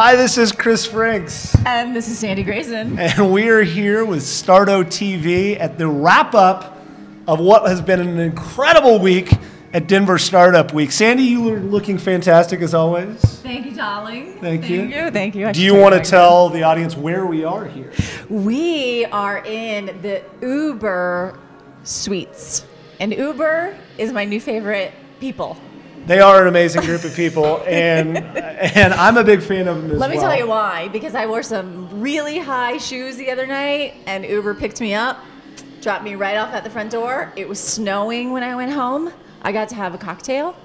Hi, this is Chris Franks. And this is Sandy Grayson. And we are here with Starto TV at the wrap-up of what has been an incredible week at Denver Startup Week. Sandy, you are looking fantastic as always. Thank you, darling. Thank you. Thank you. Do you want to tell the audience where we are here? We are in the Uber suites. And Uber is my new favorite people. They are an amazing group of people, and I'm a big fan of them as well. Let me tell you why. Because I wore some really high shoes the other night, and Uber picked me up, dropped me right off at the front door. It was snowing when I went home. I got to have a cocktail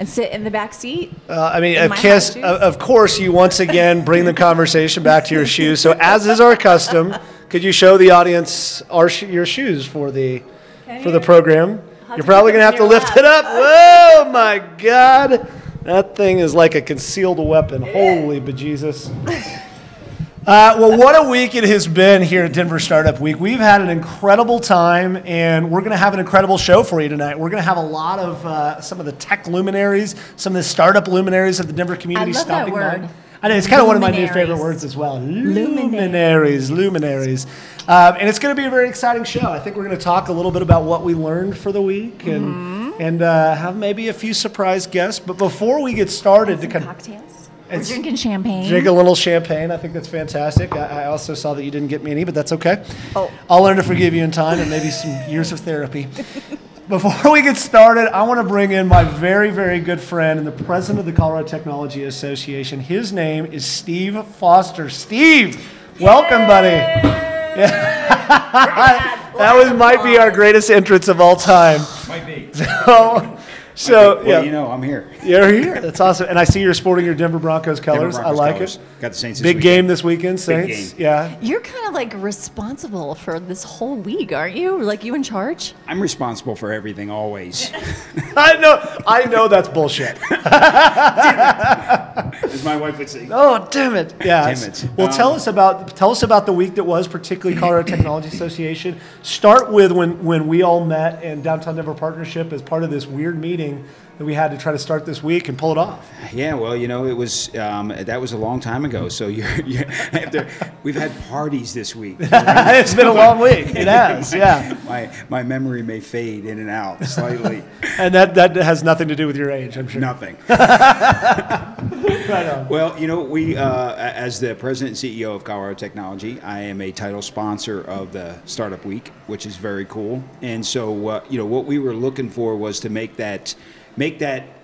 and sit in the back seat. Of course, you once again bring the conversation back to your shoes. So as is our custom, could you show the audience your shoes for the program? You're probably going to have to lift it up. Whoa, my God. That thing is like a concealed weapon. Holy bejesus. Well, what a week it has been here at Denver Startup Week. We've had an incredible time, and we're going to have an incredible show for you tonight. We're going to have a lot of some of the tech luminaries, some of the startup luminaries of the Denver community stopping by. I know, it's kind of one of my new favorite words as well. Luminaries. And it's going to be a very exciting show. I think we're going to talk a little bit about what we learned for the week and have maybe a few surprise guests. But before we get started, cocktails. We're drinking champagne. Drink a little champagne. I think that's fantastic. I also saw that you didn't get me any, but that's okay. Oh. I'll learn to forgive you in time and maybe some years of therapy. Before we get started, I want to bring in my very, very good friend and the president of the Colorado Technology Association. His name is Steve Foster. Steve, welcome, buddy. Yeah. That might be our greatest entrance of all time. Might be. Yeah. You know, I'm here. You're here. That's awesome. And I see you're sporting your Denver Broncos colors. I like it. Got the Saints this Big weekend. game this weekend, Saints. Big game. Yeah. You're kind of like responsible for this whole week, aren't you? Like you in charge? I'm responsible for everything always. I know that's bullshit. As my wife would say. Oh, damn it. Yeah. Damn it. Well, tell us about the week that was, particularly Colorado Technology Association. Start with when we all met in Downtown Denver Partnership as part of this weird meeting that we had to try to start this week and pull it off. Yeah, well, you know, it was that was a long time ago. So we've had parties this week. It's been a long week. It has, yeah. My memory may fade in and out slightly. And that has nothing to do with your age, I'm sure. Nothing. Right on. Well, you know, we as the president and CEO of Colorado Technology, I am a title sponsor of the Startup Week, which is very cool. And so, you know, what we were looking for was to make that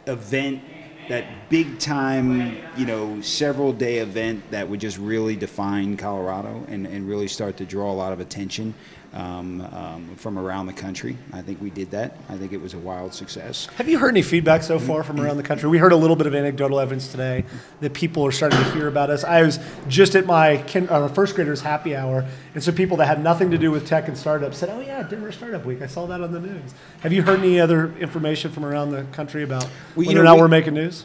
event, that big time, you know, several day event that would just really define Colorado and really start to draw a lot of attention from around the country. I think we did that. I think it was a wild success. Have you heard any feedback so far from around the country? We heard a little bit of anecdotal evidence today that people are starting to hear about us. I was just at my first graders happy hour, and so people that had nothing to do with tech and startups said, "Oh yeah, Denver Startup Week. I saw that on the news." Have you heard any other information from around the country about whether or not we're making news?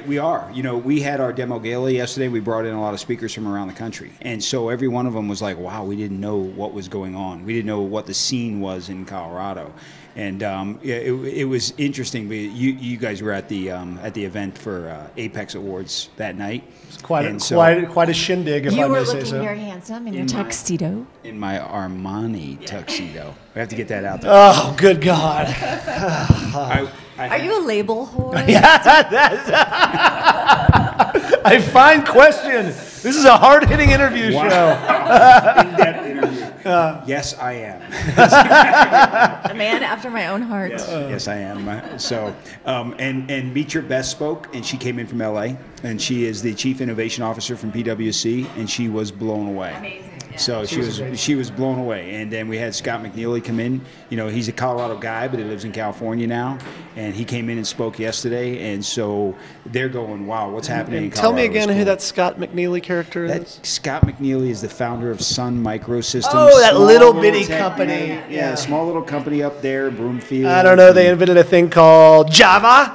We are. You know, we had our demo gala yesterday. We brought in a lot of speakers from around the country, and so every one of them was like, "Wow, we didn't know what was going on. We didn't know what the scene was in Colorado." And it was interesting. You guys were at the event for Apex Awards that night. It's quite a shindig, if I may say so. You were looking very handsome in your tuxedo. In my Armani tuxedo. We have to get that out there. Oh, good God. Are you a label whore? A fine question. This is a hard-hitting interview show. In-depth interview. Yes, I am. A man after my own heart. Yes, I am. So, and Meet Your Best spoke, and she came in from LA, and she is the Chief Innovation Officer from PwC, and she was blown away. Amazing. Yeah. So she was blown away. And then we had Scott McNeely come in. You know, he's a Colorado guy, but he lives in California now, and he came in and spoke yesterday. And so they're going, "Wow, what's happening in Colorado?" Tell me again who that Scott McNeely character is. Scott McNeely is the founder of Sun Microsystems. Oh, that little bitty company. Yeah, small little company up there, Broomfield. I don't know. They invented a thing called Java.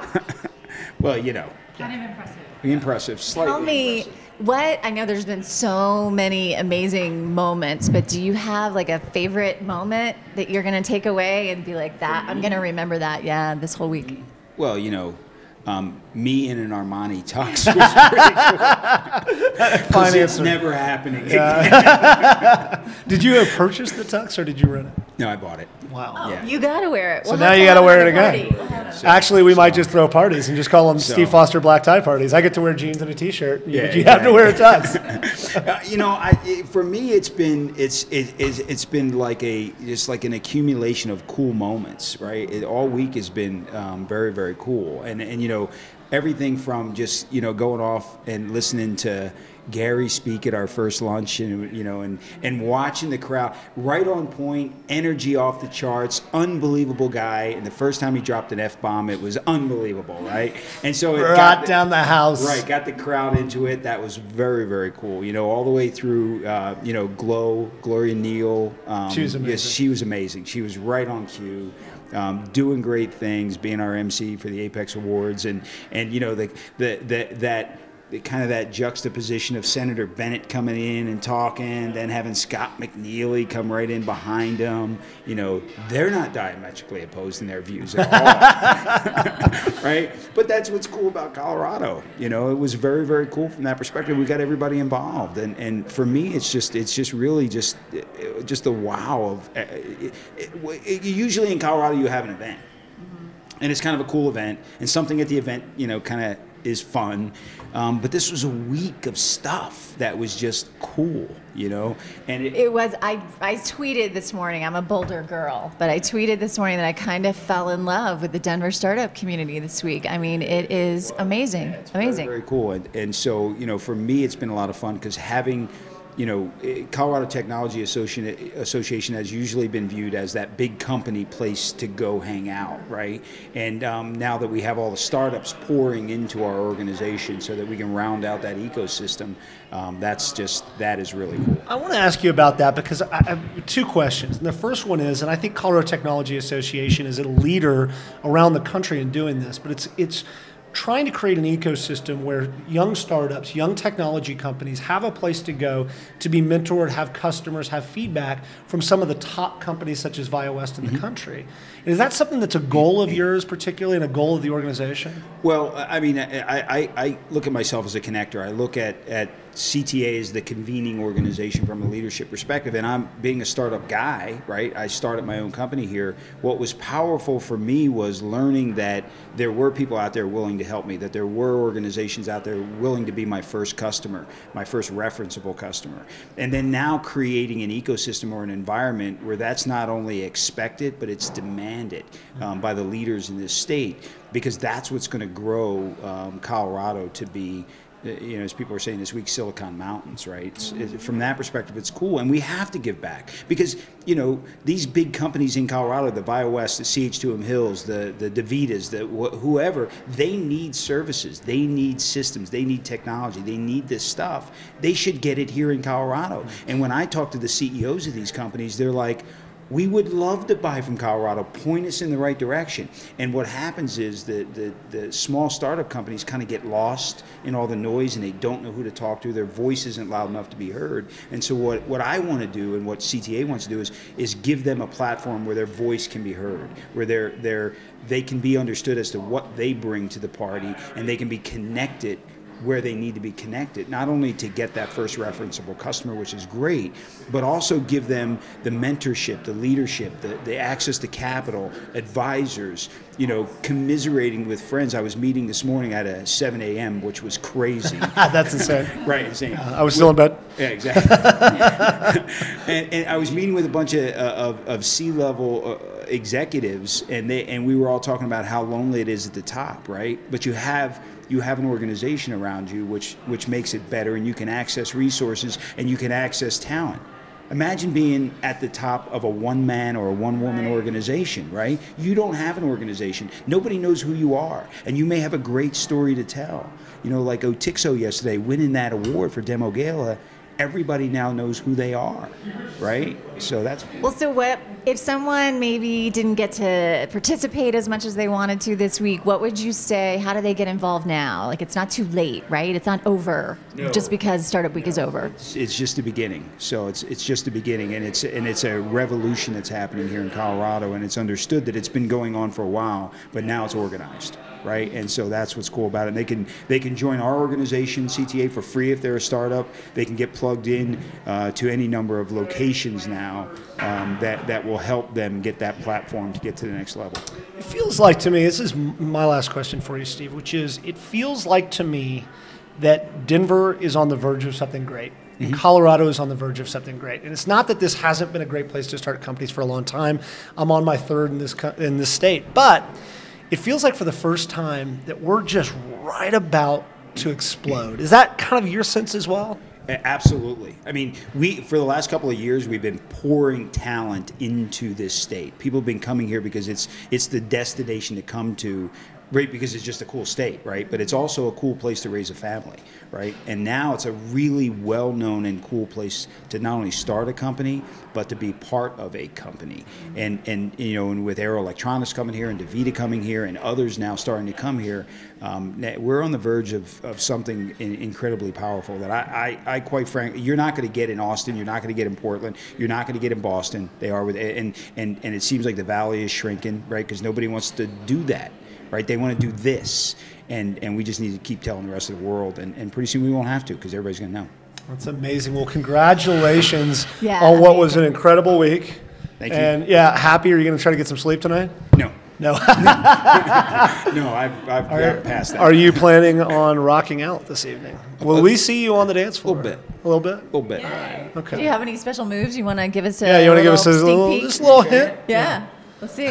Well, you know. Kind of impressive. Impressive. Slightly Tell me, impressive. what, I know there's been so many amazing moments, but do you have like a favorite moment that you're going to take away and be like, that, I'm going to remember that, this whole week? Well, you know, me in an Armani tux was pretty cool. 'Cause it's never happening again. Did you purchase the tux or did you rent it? No, I bought it. Wow. Oh, Yeah. you got to wear it. So now you got to wear it again. So- Actually, we might just throw parties and just call them So- Steve Foster black tie parties. I get to wear jeans and a t-shirt. Yeah, But you have to wear a tux. For me, it's been like just like an accumulation of cool moments, right? All week has been very, very cool, and everything from just going off and listening to Gary speak at our first lunch, and watching the crowd, right on point, energy off the charts, unbelievable guy. And the first time he dropped an F-bomb, it was unbelievable, right? And so it got down the house. Right, got the crowd into it. That was very, very cool. All the way through, Gloria Neal. She was amazing. Yes, she was amazing. She was right on cue. Doing great things, being our MC for the Apex Awards, and that juxtaposition of Senator Bennett coming in and talking, then having Scott McNeely come right in behind him. They're not diametrically opposed in their views at all, right? But that's what's cool about Colorado. It was very, very cool from that perspective. We got everybody involved, and for me, it's just really just the wow of. Usually in Colorado, you have an event, and it's kind of a cool event, and something at the event, kind of is fun. But this was a week of stuff that was just cool, And It was. I tweeted this morning. I'm a Boulder girl, but I tweeted this morning that I kind of fell in love with the Denver startup community this week. I mean, it is amazing. It's amazing. Very, very cool. And so, for me, it's been a lot of fun because having. Colorado Technology Association has usually been viewed as that big company place to go hang out, right? And now that we have all the startups pouring into our organization so that we can round out that ecosystem, that is really cool. I want to ask you about that because I have two questions. And the first one is, and I think Colorado Technology Association is a leader around the country in doing this, but it's trying to create an ecosystem where young startups, young technology companies have a place to go to be mentored, have customers, have feedback from some of the top companies such as ViaWest in the country. And is that something that's a goal of yours particularly and a goal of the organization? Well, I mean, I look at myself as a connector. I look at CTA as the convening organization from a leadership perspective, and I'm being a startup guy, right? I started my own company here. What was powerful for me was learning that there were people out there willing to help me, that there were organizations out there willing to be my first customer, my first referenceable customer. And then now creating an ecosystem or an environment where that's not only expected, but it's demanded by the leaders in this state, because that's what's going to grow Colorado to be, as people are saying this week, Silicon Mountains, right? From that perspective, it's cool. And we have to give back because, these big companies in Colorado, the ViaWest, the CH2M Hills, the DaVitas, whoever, they need services. They need systems. They need technology. They need this stuff. They should get it here in Colorado. And when I talk to the CEOs of these companies, they're like, we would love to buy from Colorado, point us in the right direction. And what happens is the small startup companies kind of get lost in all the noise and they don't know who to talk to. Their voice isn't loud enough to be heard. And so what I want to do and what CTA wants to do is give them a platform where their voice can be heard, where they can be understood as to what they bring to the party, and they can be connected where they need to be connected, not only to get that first referenceable customer, which is great, but also give them the mentorship, the leadership, the access to capital, advisors, commiserating with friends. I was meeting this morning at a 7 a.m., which was crazy. That's insane. Right, insane. I was still in bed. Yeah, exactly. and I was meeting with a bunch of C-level executives, and we were all talking about how lonely it is at the top, right? But you have an organization around you which makes it better, and you can access resources and you can access talent. Imagine being at the top of a one-man or a one-woman organization, right? You don't have an organization. Nobody knows who you are, and you may have a great story to tell. Like Otixo yesterday, winning that award for Demo Gala, everybody now knows who they are, right? So that's... Well, so what if someone maybe didn't get to participate as much as they wanted to this week? What would you say? How do they get involved now? Like, it's not too late, right? It's not over just because Startup Week is over. It's just the beginning. So it's just the beginning, and it's a revolution that's happening here in Colorado, and it's understood that it's been going on for a while, but now it's organized. right? And so that's what's cool about it. And they can join our organization, CTA, for free if they're a startup. They can get plugged in to any number of locations now that will help them get that platform to get to the next level. It feels like to me, this is my last question for you, Steve, which is, it feels like to me that Denver is on the verge of something great. And Colorado is on the verge of something great. And it's not that this hasn't been a great place to start companies for a long time. I'm on my third in this state. But it feels like for the first time that we're just right about to explode. Is that kind of your sense as well? Absolutely. I mean, for the last couple of years, we've been pouring talent into this state. People have been coming here because it's the destination to come to, right? Because it's just a cool state, right? But it's also a cool place to raise a family, right? And now it's a really well-known and cool place to not only start a company, but to be part of a company. And with Aero Electronics coming here and DaVita coming here and others now starting to come here, we're on the verge of something incredibly powerful that I quite frankly, you're not going to get in Austin, you're not going to get in Portland, you're not going to get in Boston. They are and it seems like the valley is shrinking, right? Because nobody wants to do that. Right, they want to do this, and we just need to keep telling the rest of the world, and pretty soon we won't have to because everybody's going to know. That's amazing. Well, congratulations on what was an incredible week. Thank you. And happy. Are you going to try to get some sleep tonight? No. No. No, I've passed that. Are you planning on rocking out this evening? Will we see you on the dance floor? A little bit. A little bit? A little bit. Yeah. Okay. Do you have any special moves you want to give us a you want to give us a sneak peek? little hint? Yeah. Let's see.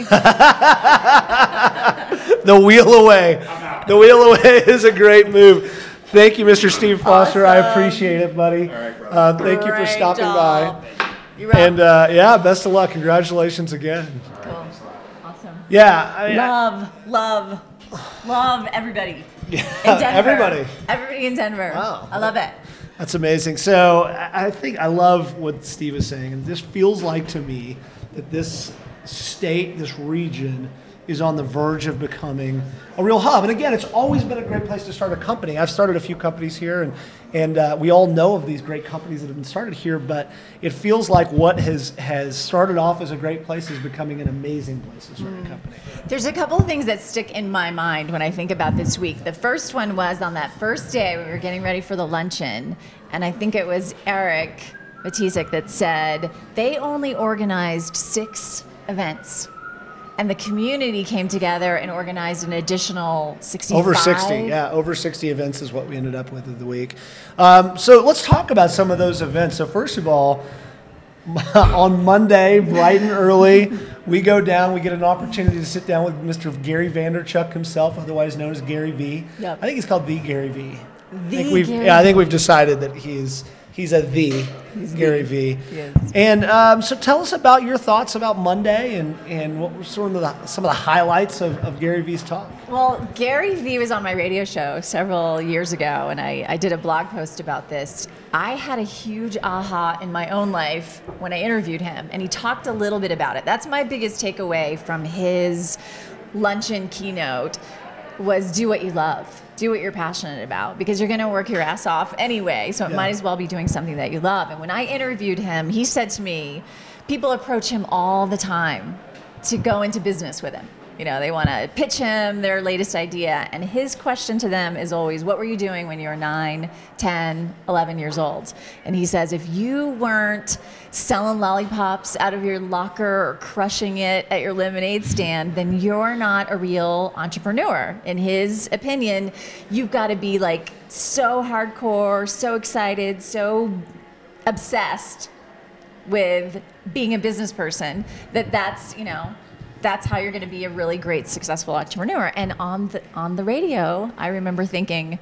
The wheel away. The wheel away is a great move. Thank you, Mr. Steve Foster. Awesome. I appreciate it, buddy. All right, brother. Thank you for stopping by. You're right. And best of luck. Congratulations again. Cool. Awesome. Yeah. Love everybody. Yeah, in Denver. everybody. Everybody in Denver. Wow. I love it. That's amazing. So I think I love what Steve is saying. And this feels like to me that this state, this region, is on the verge of becoming a real hub. And again, it's always been a great place to start a company. I've started a few companies here, and we all know of these great companies that have been started here, but it feels like what has started off as a great place is becoming an amazing place to start a company. There's a couple of things that stick in my mind when I think about this week. The first one was on that first day we were getting ready for the luncheon, and I think it was Eric Matisek that said they only organized 6 events. And the community came together and organized an additional 65. Over 60, yeah. Over 60 events is what we ended up with of the week. So let's talk about some of those events. So first of all, on Monday, bright and early, we go down. We get an opportunity to sit down with Mr. Gary Vaynerchuk himself, otherwise known as Gary V. Yep. I think he's called the Gary V. Gary I think we've decided that he's Gary V. Yes. And so tell us about your thoughts about Monday and what were some of the highlights of Gary V's talk. Well, Gary V was on my radio show several years ago, and I did a blog post about this. I had a huge aha in my own life when I interviewed him, and he talked a little bit about it. That's my biggest takeaway from his luncheon keynote was do what you love. Do what you're passionate about, because you're going to work your ass off anyway, so it might as well be doing something that you love. And when I interviewed him, he said to me, people approach him all the time to go into business with him. You know, they want to pitch him their latest idea. And his question to them is always, what were you doing when you were 9, 10, 11 years old? And he says, if you weren't selling lollipops out of your locker or crushing it at your lemonade stand, then you're not a real entrepreneur. In his opinion, you've got to be like so hardcore, so excited, so obsessed with being a business person that's how you're going to be a really great, successful entrepreneur. And on the radio, I remember thinking,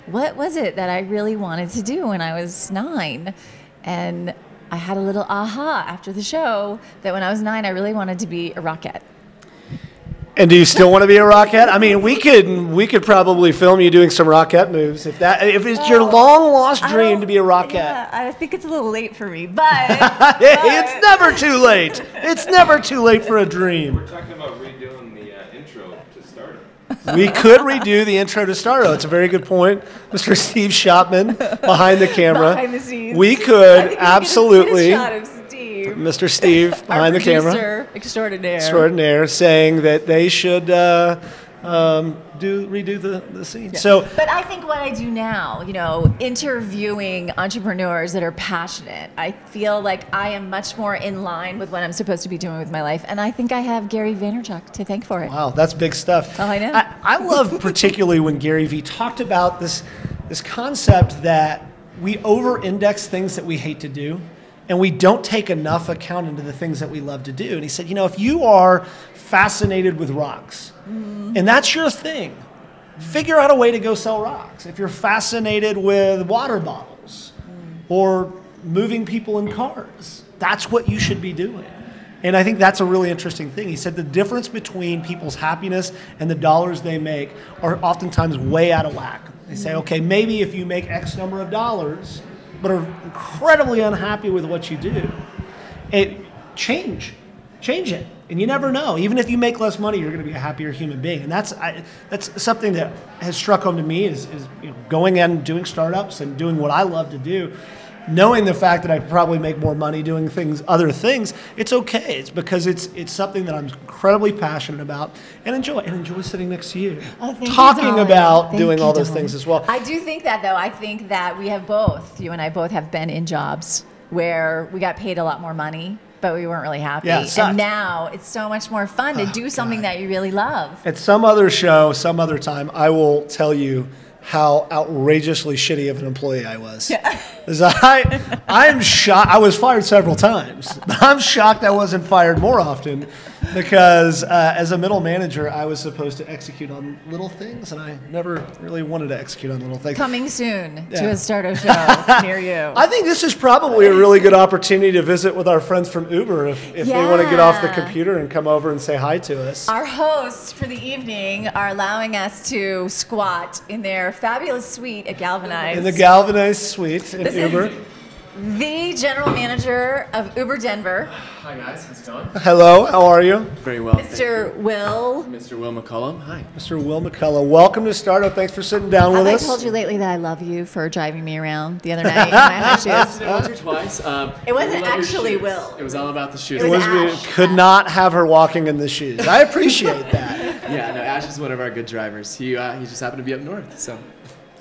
what was it that I really wanted to do when I was 9? And I had a little aha after the show that when I was 9, I really wanted to be a rockette. And do you still want to be a rockette? I mean, we could probably film you doing some rockette moves if it's your long lost dream to be a rockette. Yeah, I think it's a little late for me, but it's never too late. It's never too late for a dream. We're talking about redoing the intro to Starto. We could redo the intro to Starto. It's a very good point, Mr. Steve Shopman behind the camera. Behind the scenes. We could absolutely. Get a shot of Steve. Mr. Steve behind the camera. Extraordinaire. Extraordinaire, saying that they should redo the scene. Yeah. So, but I think what I do now, interviewing entrepreneurs that are passionate, I feel like I am much more in line with what I'm supposed to be doing with my life, and I think I have Gary Vaynerchuk to thank for it. Wow, that's big stuff. Oh, I know. I love particularly when Gary Vee talked about this concept that we over-index things that we hate to do, and we don't take enough account into the things that we love to do. And he said, if you are fascinated with rocks, and that's your thing, figure out a way to go sell rocks. If you're fascinated with water bottles or moving people in cars, that's what you should be doing. And I think that's a really interesting thing. He said the difference between people's happiness and the dollars they make are oftentimes way out of whack. They say, okay, maybe if you make X number of dollars, but are incredibly unhappy with what you do, change it. And you never know. Even if you make less money, you're going to be a happier human being. And that's something that has struck home to me is going and doing startups and doing what I love to do. Knowing the fact that I probably make more money doing other things, it's okay. It's because it's something that I'm incredibly passionate about and enjoy sitting next to you, talking about doing all those things as well. I do think that, though. I think that we have both. You and I both have been in jobs where we got paid a lot more money, but we weren't really happy. Yeah, and now it's so much more fun to do something that you really love. At some other show, some other time, I will tell you how outrageously shitty of an employee I was. Yeah. I'm shocked. I was fired several times. I'm shocked I wasn't fired more often because as a middle manager, I was supposed to execute on little things, and I never really wanted to execute on little things. Coming soon to a Starto show near you. I think this is probably a really good opportunity to visit with our friends from Uber if they want to get off the computer and come over and say hi to us. Our hosts for the evening are allowing us to squat in their fabulous suite at Galvanize. In the Galvanize suite in Uber. The general manager of Uber Denver. Hi guys, how's it going? Hello, how are you? Very well. Mr. Will McCullum. Hi. Mr. Will McCullough, welcome to Starto. Thanks for sitting down with us. I told you lately that I love you for driving me around the other night in my high shoes. Once or twice. It wasn't actually Will. It was all about the shoes. We could not have her walking in the shoes. I appreciate that. Yeah, no, Ash is one of our good drivers. He just happened to be up north, so.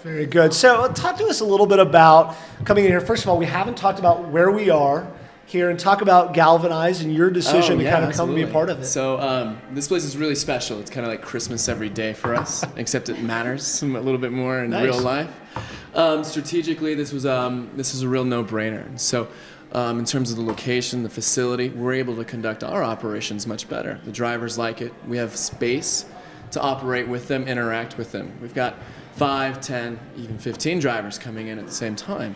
Very good. So talk to us a little bit about coming in here. First of all, we haven't talked about where we are here and talk about Galvanize and your decision to kind of come and be a part of it. So this place is really special. It's kind of like Christmas every day for us, except it matters a little bit more in real life. Strategically, this is a real no-brainer. And so in terms of the location, the facility, we're able to conduct our operations much better. The drivers like it. We have space to operate with them, interact with them. We've got 5, 10, even 15 drivers coming in at the same time.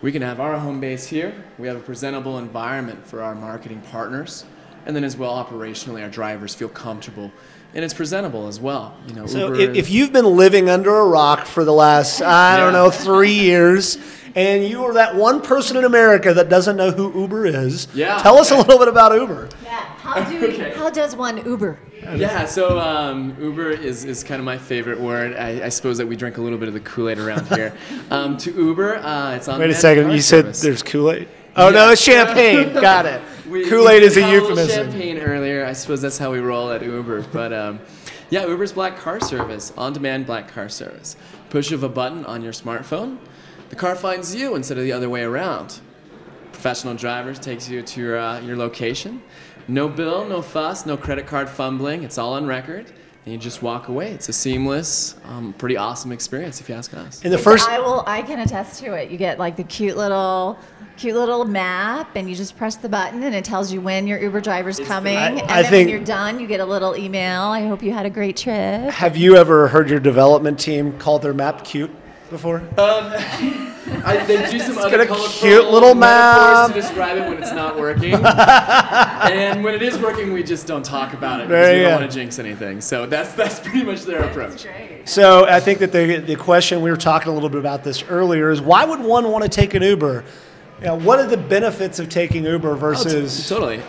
We can have our home base here. We have a presentable environment for our marketing partners. And then as well, operationally, our drivers feel comfortable. And it's presentable as well. So if you've been living under a rock for the last, 3 years, and you are that one person in America that doesn't know who Uber is, tell us a little bit about Uber. Yeah. How does one Uber? Yeah, so Uber is kind of my favorite word. I suppose that we drink a little bit of the Kool-Aid around here. To Uber, it's on. Wait a second, you said there's Kool-Aid? Oh, no, it's champagne. Got it. Kool-Aid is a euphemism. Champagne earlier. I suppose that's how we roll at Uber. But Uber's black car service, on-demand black car service. Push of a button on your smartphone, the car finds you instead of the other way around. Professional drivers takes you to your location. No bill, no fuss, no credit card fumbling. It's all on record. And you just walk away. It's a seamless, pretty awesome experience, if you ask us. In the first, I can attest to it. You get like the cute little map, and you just press the button, and it tells you when your Uber driver's coming. And then when you're done, you get a little email. I hope you had a great trip. Have you ever heard your development team call their map cute before? They do some other colorful cute little map to describe it when it's not working. And when it is working, we just don't talk about it because we don't want to jinx anything. So that's pretty much their approach. So I think that the question, we were talking a little bit about this earlier, is why would one want to take an Uber? What are the benefits of taking Uber versus... Totally.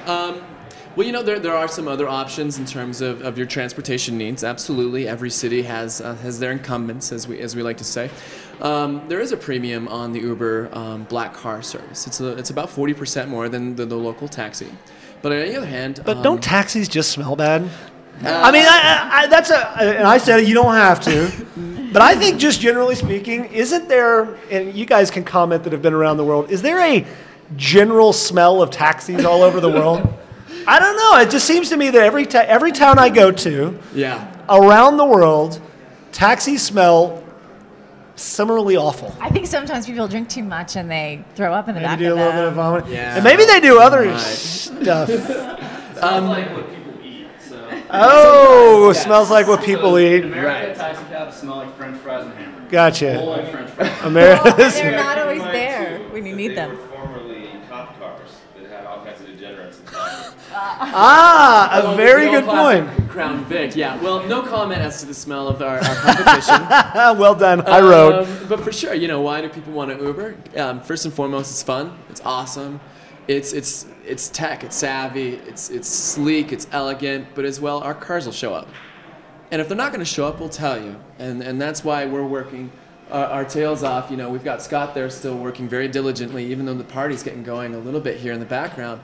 Well, there are some other options in terms of your transportation needs. Absolutely, every city has their incumbents, as we like to say. There is a premium on the Uber black car service. It's about 40% more than the local taxi. But on the other hand, don't taxis just smell bad? I mean, and I said you don't have to, but I think just generally speaking, isn't there, and you guys can comment that have been around the world, is there a general smell of taxis all over the world? I don't know. It just seems to me that every town I go to, around the world, taxis smell similarly awful. I think sometimes people drink too much and they throw up in the Maybe back do a of little bit of them. vomit. Yeah. And maybe they do other stuff. Sounds like what people eat. So. Oh, smells like what people eat. American taxi cabs smell like French fries and hamburgers. Gotcha. Old French fries. Well, America's. they're not always there when you need They them. were formerly cop cars that had all kinds of degenerates inside. A very good point. Crown Vic, yeah. Well, no comment as to the smell of our competition. Well done. I wrote. But for sure, why do people want to Uber? First and foremost, it's fun. It's awesome. It's tech. It's savvy. It's sleek. It's elegant. But as well, our cars will show up. And if they're not going to show up, we'll tell you. And that's why we're working our tails off. We've got Scott there still working very diligently, even though the party's getting going a little bit here in the background.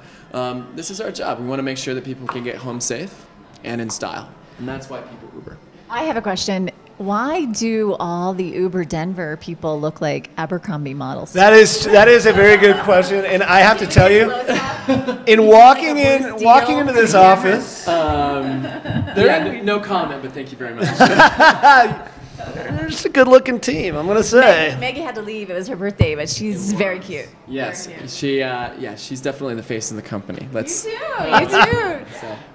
This is our job. We want to make sure that people can get home safe and in style. And that's why people Uber. I have a question. Why do all the Uber Denver people look like Abercrombie models? That is a very good question, and I have to tell you, in walking into this office, no comment, but thank you very much. they're just a good-looking team, I'm gonna say. Maggie had to leave. It was her birthday, but she's very cute. Yes, she's definitely the face of the company. You too.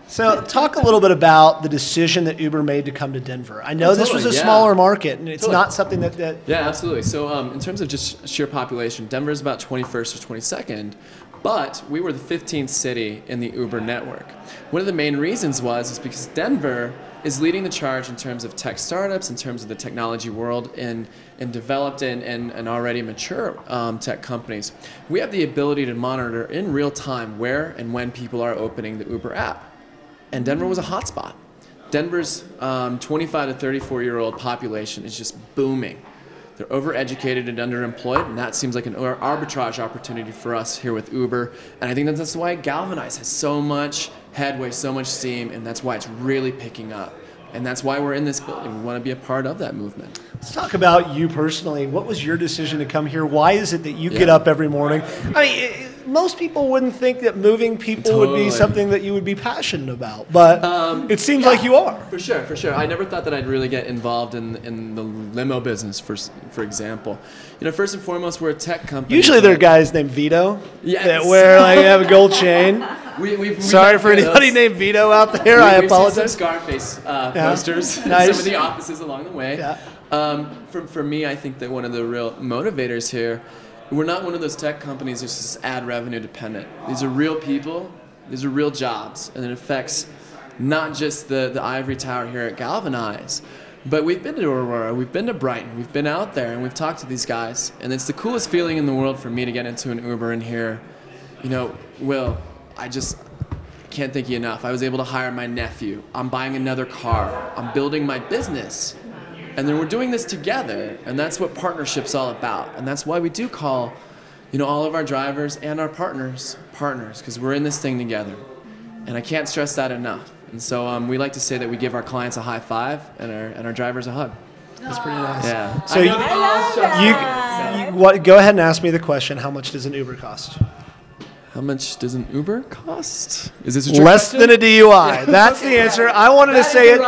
So talk a little bit about the decision that Uber made to come to Denver. I know this was a smaller market, and it's not something that... Yeah, absolutely. So in terms of just sheer population, Denver is about 21st or 22nd, but we were the 15th city in the Uber network. One of the main reasons is because Denver is leading the charge in terms of tech startups, in terms of the technology world, and developed and already mature tech companies. We have the ability to monitor in real time where and when people are opening the Uber app. And Denver was a hotspot. Denver's 25 to 34-year-old population is just booming. They're overeducated and underemployed, and that seems like an arbitrage opportunity for us here with Uber. And I think that's why Galvanize has so much headway, so much steam, and that's why it's really picking up. And that's why we're in this building. We want to be a part of that movement. Let's talk about you personally. What was your decision to come here? Why is it that you get up every morning? I mean, most people wouldn't think that moving people would be something that you would be passionate about, but it seems like you are. For sure. I never thought that I'd really get involved in the limo business, for example. First and foremost, we're a tech company. Usually there are guys named Vito that have a gold chain. Sorry for anybody named Vito out there. I apologize. We've seen some Scarface posters in some of the offices along the way. Yeah. For me, I think that one of the real motivators here, we're not one of those tech companies that's just ad revenue dependent. These are real people. These are real jobs. And it affects not just the ivory tower here at Galvanize, but we've been to Aurora, we've been to Brighton, we've been out there, and we've talked to these guys. And it's the coolest feeling in the world for me to get into an Uber and hear, Will, I just can't thank you enough. I was able to hire my nephew. I'm buying another car. I'm building my business. And then we're doing this together, and that's what partnership's all about. And that's why we do call, all of our drivers and our partners, because we're in this thing together. And I can't stress that enough. And so we like to say that we give our clients a high five and our drivers a hug. That's pretty nice. Yeah. So go ahead and ask me the question, how much does an Uber cost? How much does an Uber cost? Is this less than a DUI? That's the answer. I wanted to say it.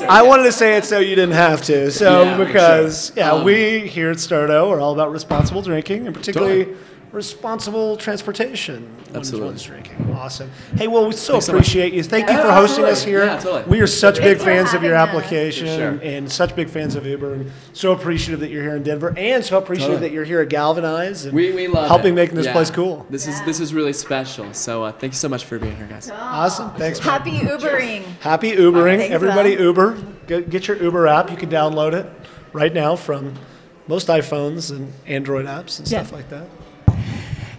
I wanted to say it so you didn't have to. So because we here at Starto are all about responsible drinking, and particularly responsible transportation when one's drinking. Awesome. Hey, well, we so appreciate you. Thank you for hosting us here. Yeah, totally. We are such big fans of your application and such big fans of Uber, and so appreciative that you're here in Denver, and so appreciative that you're here at Galvanize and we love helping making this place cool. This is really special. So thank you so much for being here, guys. Awesome. Thanks, man. Happy Ubering. Happy Ubering. Everybody Uber. Get your Uber app. You can download it right now from most iPhones and Android apps and stuff like that.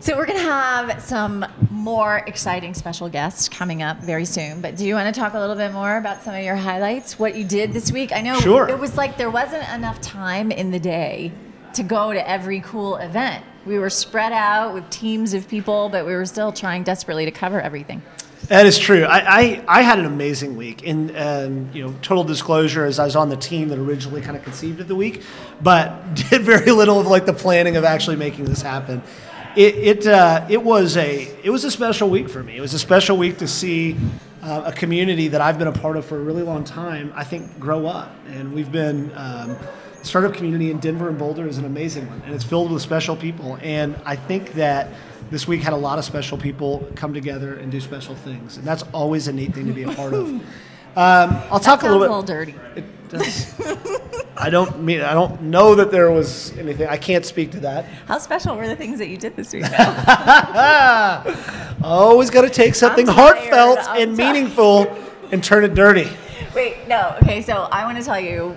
So we're going to have some more exciting special guests coming up very soon. But do you want to talk a little bit more about some of your highlights, what you did this week? I know it was like there wasn't enough time in the day to go to every cool event. We were spread out with teams of people, but we were still trying desperately to cover everything. That is true. I had an amazing week. And, total disclosure is I was on the team that originally kind of conceived of the week, but did very little of like the planning of actually making this happen. It was a special week for me. It was a special week to see a community that I've been a part of for a really long time, I think, grow up. And we've been, the startup community in Denver and Boulder is an amazing one, and it's filled with special people. And I think that this week had a lot of special people come together and do special things. And that's always a neat thing to be a part of. I'll talk a little bit. A little dirty. It does. I don't know that there was anything. I can't speak to that. How special were the things that you did this week? Always got to take something heartfelt and meaningful and turn it dirty. Wait, no. Okay, so I want to tell you,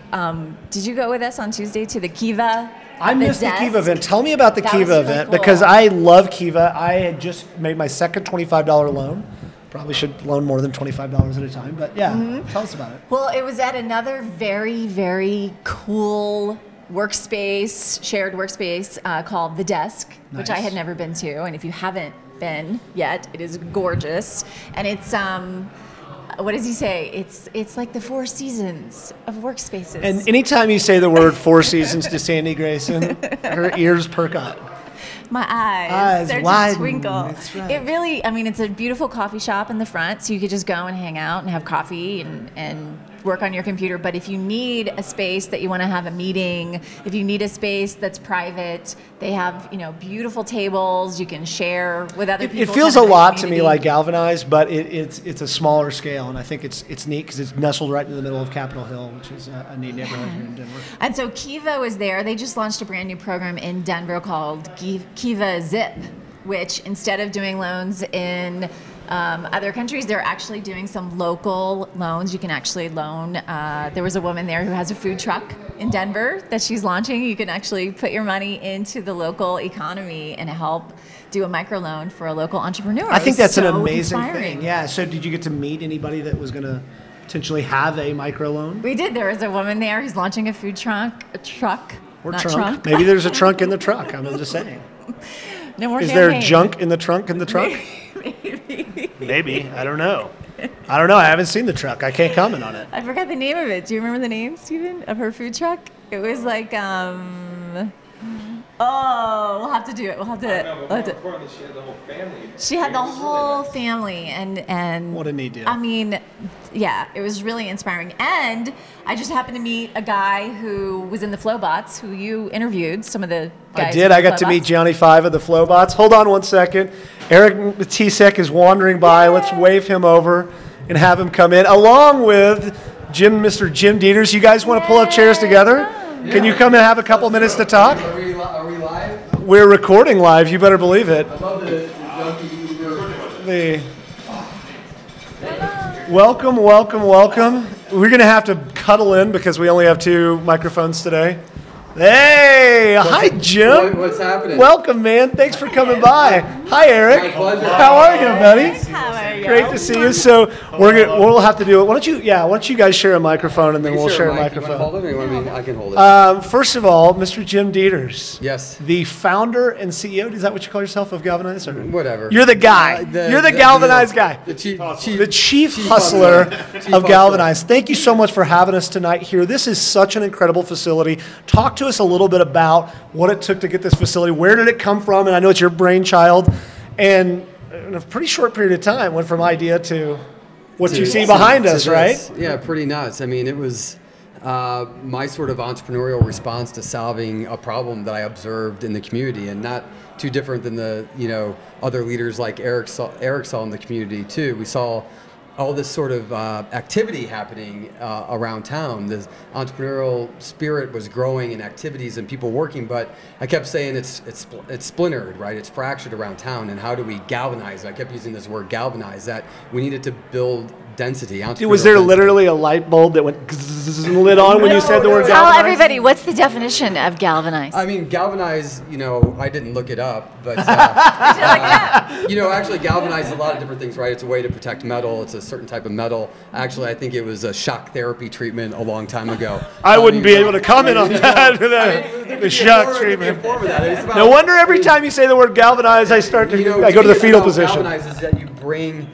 did you go with us on Tuesday to the Kiva? I missed the Kiva event. Tell me about the That Kiva was really event cool. because I love Kiva. I had just made my second $25 loan. Probably should loan more than $25 at a time, but yeah, tell us about it. Well, it was at another very, very cool shared workspace called The Desk, which I Nice. had never been to. And if you haven't been yet, it is gorgeous. And it's, what does he say? It's like the Four Seasons of workspaces. And anytime you say the word Four Seasons to Sandy Grayson, her ears perk up. My eyes they're widen. just twinkle. That's right. It really, it's a beautiful coffee shop in the front, so you could just go and hang out and have coffee and work on your computer. But if you need a space that you want to have a meeting, if you need a space that's private, they have, beautiful tables you can share with other people. It feels a kind of lot to me community. like Galvanize, but it's a smaller scale, and I think it's neat because it's nestled right in the middle of Capitol Hill, which is a neat neighborhood here in Denver. And so Kiva was there. They just launched a brand new program in Denver called Kiva Zip, which instead of doing loans in other countries, they're actually doing some local loans. You can actually loan. There was a woman there who has a food truck in Denver that she's launching. You can actually put your money into the local economy and help do a microloan for a local entrepreneur. I think that's an So amazing inspiring. thing. Yeah. So did you get to meet anybody that was going to potentially have a microloan? We did. There was a woman there who's launching a food truck. Or not trunk? Maybe there's a trunk in the truck. I'm just saying. No more Is there champagne. junk in the trunk in the truck? Maybe. I don't know. I haven't seen the truck. I can't comment on it. I forgot the name of it. Do you remember the name, Steven, of her food truck? It was like, we'll have to do it. We'll have to. No, we'll but have more to- importantly, she had the whole family. She had the whole family, and What a neat deal. Yeah, it was really inspiring. And I just happened to meet a guy who was in the Flowbots, who you interviewed. Some of the guys. I did. in I the got to Flowbots. meet Johnny Five of the Flowbots. Hold on one second. Eric Matisek is wandering by. Let's wave him over and have him come in, along with Mr. Jim Dieters. You guys want to pull up chairs together? Can you come and have a couple minutes to talk? Are we live? We're recording live. You better believe it. I love the Welcome. We're going to have to cuddle in because we only have 2 microphones today. Hey, hi, Jim. What's happening? Welcome, man. Thanks for coming by. Hi, Eric. My pleasure. How are you, buddy? How are you? Great to see you. So we'll have to do it. Why don't you guys share a microphone and then we'll share a You want to hold microphone. it or you want me? I can hold it. First of all, Mr. Jim Dieters. Yes. The founder and CEO. Is that what you call yourself of Galvanize? Or? Whatever. You're the guy. You're the Galvanize guy. The chief Hustler Chief of Galvanize. Thank you so much for having us tonight here. This is such an incredible facility. Talk to us a little bit about what it took to get this facility. Where did it come from? And I know it's your brainchild. And in a pretty short period of time, went from idea to what you see behind us, right? Yeah, pretty nuts. It was my sort of entrepreneurial response to solving a problem that I observed in the community, and not too different than the other leaders like Eric saw in the community too. We saw all this sort of activity happening around town. The entrepreneurial spirit was growing in activities and people working, but I kept saying it's splintered, right? It's fractured around town, and how do we galvanize? I kept using this word galvanize, that we needed to build density. Was there literally a light bulb that went and lit on when you said the word Tell galvanize? everybody, what's the definition of galvanize? Galvanize, I didn't look it up, but, actually galvanize is a lot of different things, right? It's a way to protect metal. It's a certain type of metal. Actually, I think it was a shock therapy treatment a long time ago. I wouldn't be able to comment on that. The shock treatment. No wonder every time you say the word galvanize, I go to the fetal position. Galvanize is that you bring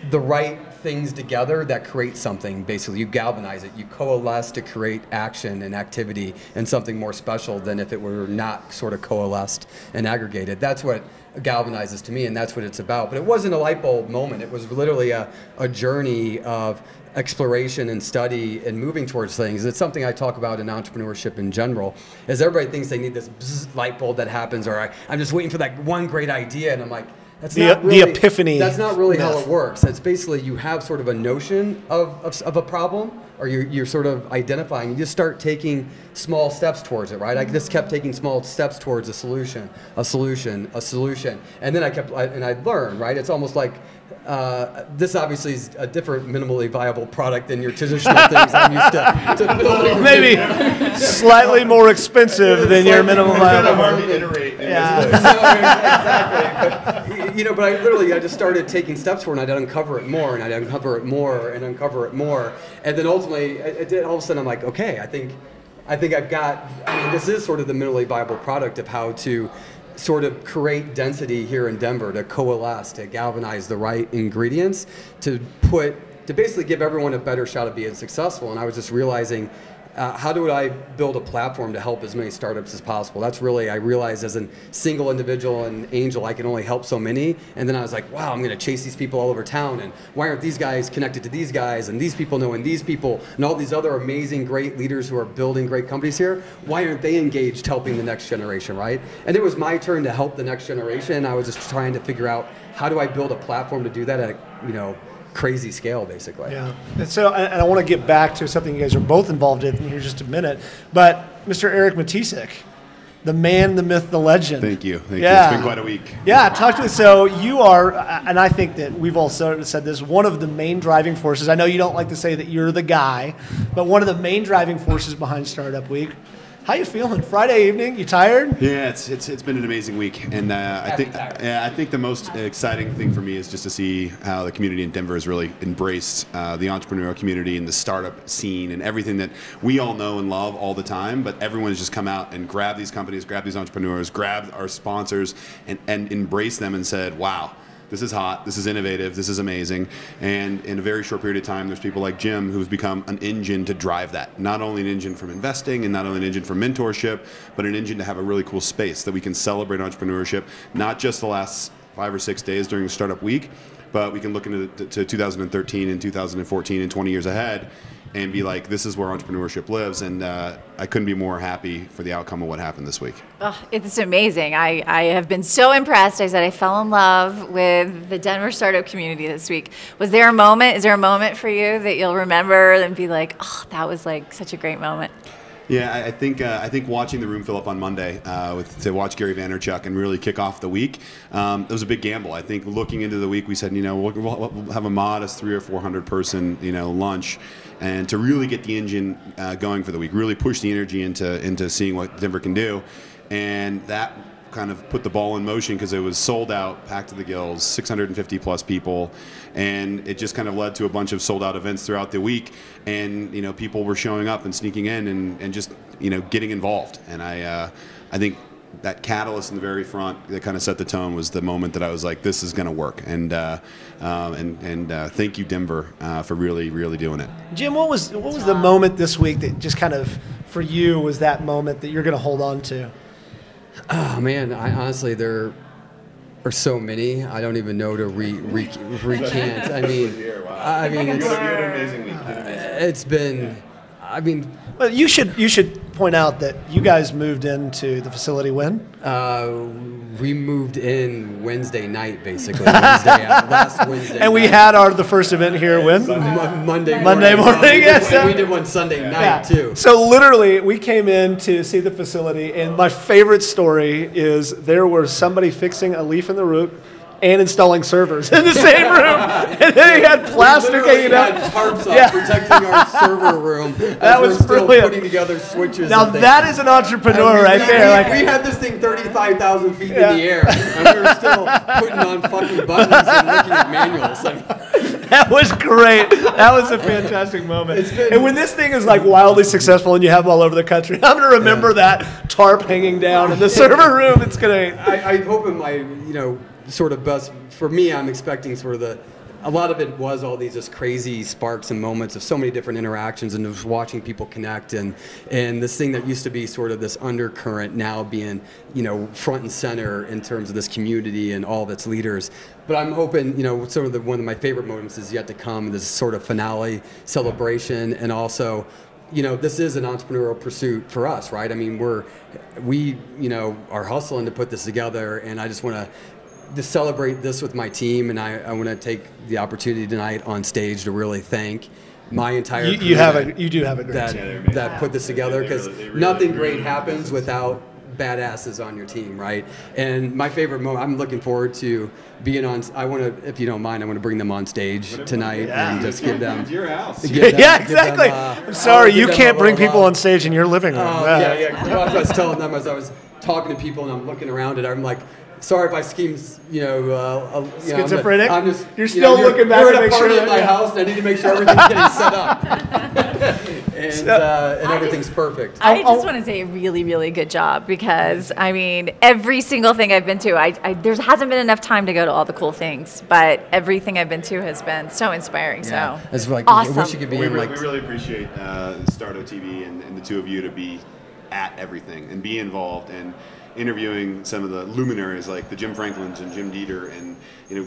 the right things together that create something. Basically, you galvanize it. You coalesce to create action and activity and something more special than if it were not sort of coalesced and aggregated. That's what galvanizes to me, and that's what it's about. But it wasn't a light bulb moment. It was literally a journey of exploration and study and moving towards things. It's something I talk about in entrepreneurship in general, is everybody thinks they need this light bulb that happens, or I'm just waiting for that one great idea, and I'm like, that's not really, the epiphany. That's not really myth. how it works. It's basically you have sort of a notion of a problem, or you're sort of identifying. You just start taking small steps towards it, right? I just kept taking small steps towards a solution, and then I learned, right? It's almost like this obviously is a different minimally viable product than your traditional things I'm used to building. Maybe slightly more expensive than your minimum viable. Yeah. Exactly. But I literally just started taking steps forward, and I'd uncover it more, and I'd uncover it more, and uncover it more, and then ultimately, all of a sudden, I'm like, okay, I think I've got. I mean, this is sort of the minimally viable product of how to sort of create density here in Denver, to coalesce, to galvanize the right ingredients, to basically give everyone a better shot at being successful. And I was just realizing, how do I build a platform to help as many startups as possible? That's really, I realized as a single individual and angel, I can only help so many. And then I was like, wow, I'm going to chase these people all over town. And why aren't these guys connected to these guys? And these people knowing these people and all these other amazing, great leaders who are building great companies here. Why aren't they engaged helping the next generation, right? And it was my turn to help the next generation. I was just trying to figure out, how do I build a platform to do that at a, crazy scale, basically. Yeah, and I want to get back to something you guys are both involved in here just a minute. But Mr. Eric Matisek, the man, the myth, the legend. Thank you. Thank you. It's been quite a week. Yeah, talk to me. So you are, and I think that we've also said this, one of the main driving forces. I know you don't like to say that you're the guy, but one of the main driving forces behind Startup Week. How you feeling? Friday evening? You tired? Yeah, it's been an amazing week, and I think the most exciting thing for me is just to see how the community in Denver has really embraced the entrepreneurial community and the startup scene and everything that we all know and love all the time. But everyone's just come out and grabbed these companies, grabbed these entrepreneurs, grabbed our sponsors, and embraced them and said, "Wow. This is hot, this is innovative, this is amazing." And in a very short period of time, there's people like Jim who's become an engine to drive that. Not only an engine from investing and not only an engine for mentorship, but an engine to have a really cool space that we can celebrate entrepreneurship, not just the last 5 or 6 days during Startup Week, but we can look into to 2013 and 2014 and 20 years ahead and be like, this is where entrepreneurship lives. And I couldn't be more happy for the outcome of what happened this week. Oh, it's amazing. I have been so impressed. I said I fell in love with the Denver startup community this week. Was there a moment? Is there a moment for you that you'll remember and be like, oh, that was like such a great moment? Yeah, I think watching the room fill up on Monday to watch Gary Vaynerchuk and really kick off the week, it was a big gamble. I think looking into the week, we said, we'll have a modest 300 or 400 person, lunch, and to really get the engine going for the week, really push the energy into seeing what Denver can do, and that kind of put the ball in motion because it was sold out, packed to the gills, 650 plus people, and it just kind of led to a bunch of sold out events throughout the week, and people were showing up and sneaking in and just getting involved. And I think that catalyst in the very front that kind of set the tone was the moment that I was like, this is going to work. And thank you, Denver, for really doing it. Jim, what was the moment this week that just kind of for you was that moment that you're going to hold on to? Oh man, honestly, there are so many. I don't even know to recant. It's been. Well, you should point out that you guys moved into the facility when? We moved in Wednesday night, basically. Last Wednesday. And we had the first event here when? Monday morning. Yes. We did one Sunday night too. So literally, we came in to see the facility, and my favorite story is there was somebody fixing a leaf in the root and installing servers in the same room. And then he had plastic hanging out. We had tarps up protecting our server room. That was brilliant. Putting together switches. Now that is an entrepreneur right there. We had this thing 35,000 feet in the air, and we were still putting on fucking buttons and looking at manuals. That was great. That was a fantastic moment. And when this thing is like wildly successful and you have them all over the country, I'm going to remember that tarp hanging down in the server room. It's going to. I hope in my, sort of best, for me, I'm expecting sort of a lot of it was all these just crazy sparks and moments of so many different interactions and just watching people connect and this thing that used to be sort of this undercurrent now being, front and center in terms of this community and all of its leaders. But I'm hoping, one of my favorite moments is yet to come, this sort of finale celebration, and also, this is an entrepreneurial pursuit for us, right? I mean, we are hustling to put this together, and I just want to celebrate this with my team, and I want to take the opportunity tonight on stage to really thank my entire you do have a great team that put this together, because nothing great happens without badasses on your team, right? And my favorite moment, I'm looking forward to being on. I want to, if you don't mind, I want to bring them on stage tonight and just give them. It's your house. Yeah, exactly. I'm sorry, you can't bring people on stage in your living room. Yeah. I was telling them as I was talking to people and I'm looking around and I'm like, sorry if I scheme, schizophrenic. I'm just, you're still looking back to make make sure sure at my house. And I need to make sure everything's getting set up, and everything's perfect. I just want to say a really, really good job, because I mean, every single thing I've been to, there hasn't been enough time to go to all the cool things, but everything I've been to has been so inspiring. Yeah. So it's like, awesome. I wish you could be we in really appreciate Starto TV and the two of you to be at everything and be involved and interviewing some of the luminaries like the Jim Franklins and Jim Dieter, and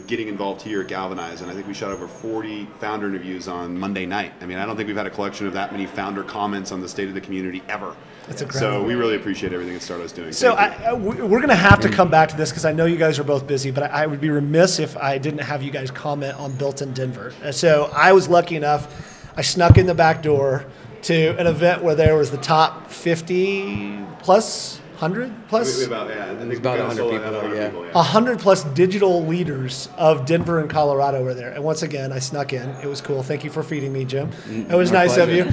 getting involved here at Galvanize. And I think we shot over 40 founder interviews on Monday night. I mean, I don't think we've had a collection of that many founder comments on the state of the community ever. That's incredible. So we really appreciate everything that Starto's doing. So we're going to have to come back to this, because I know you guys are both busy, but I would be remiss if I didn't have you guys comment on Built in Denver. So I was lucky enough, I snuck in the back door to an event where there was the top 50 plus 100 plus? About 100 people. 100 plus digital leaders of Denver and Colorado were there. And once again, I snuck in. It was cool. Thank you for feeding me, Jim. It was nice of you.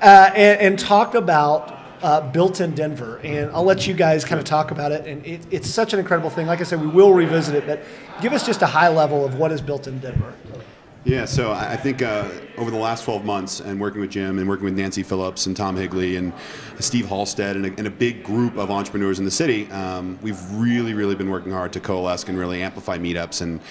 And talked about Built in Denver. And I'll let you guys kind of talk about it. And it's such an incredible thing. Like I said, we will revisit it. But give us just a high level of what is Built in Denver. Yeah, so I think over the last 12 months, and working with Jim and working with Nancy Phillips and Tom Higley and Steve Halstead and a big group of entrepreneurs in the city, we've really been working hard to coalesce and really amplify meetups and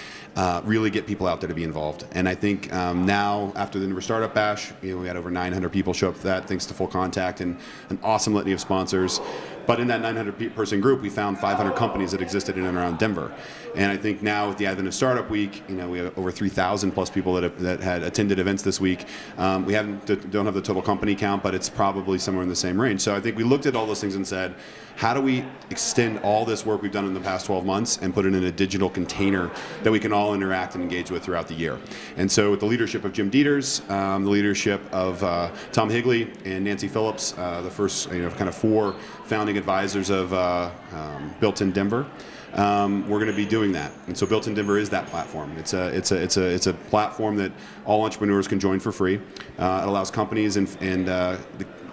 really get people out there to be involved. And I think now, after the Denver Startup Bash, we had over 900 people show up for that, thanks to Full Contact and an awesome litany of sponsors. But in that 900-person group, we found 500 companies that existed in and around Denver. And I think now, with the advent of Startup Week, we have over 3,000 plus people that had attended events this week. We don't have the total company count, but it's probably somewhere in the same range. So I think we looked at all those things and said, how do we extend all this work we've done in the past 12 months and put it in a digital container that we can all interact and engage with throughout the year? And so with the leadership of Jim Dieters, the leadership of Tom Higley and Nancy Phillips, the first kind of 4 founding advisors of Built in Denver, we're going to be doing that. And so Built in Denver is that platform. It's a platform that all entrepreneurs can join for free. It allows companies and the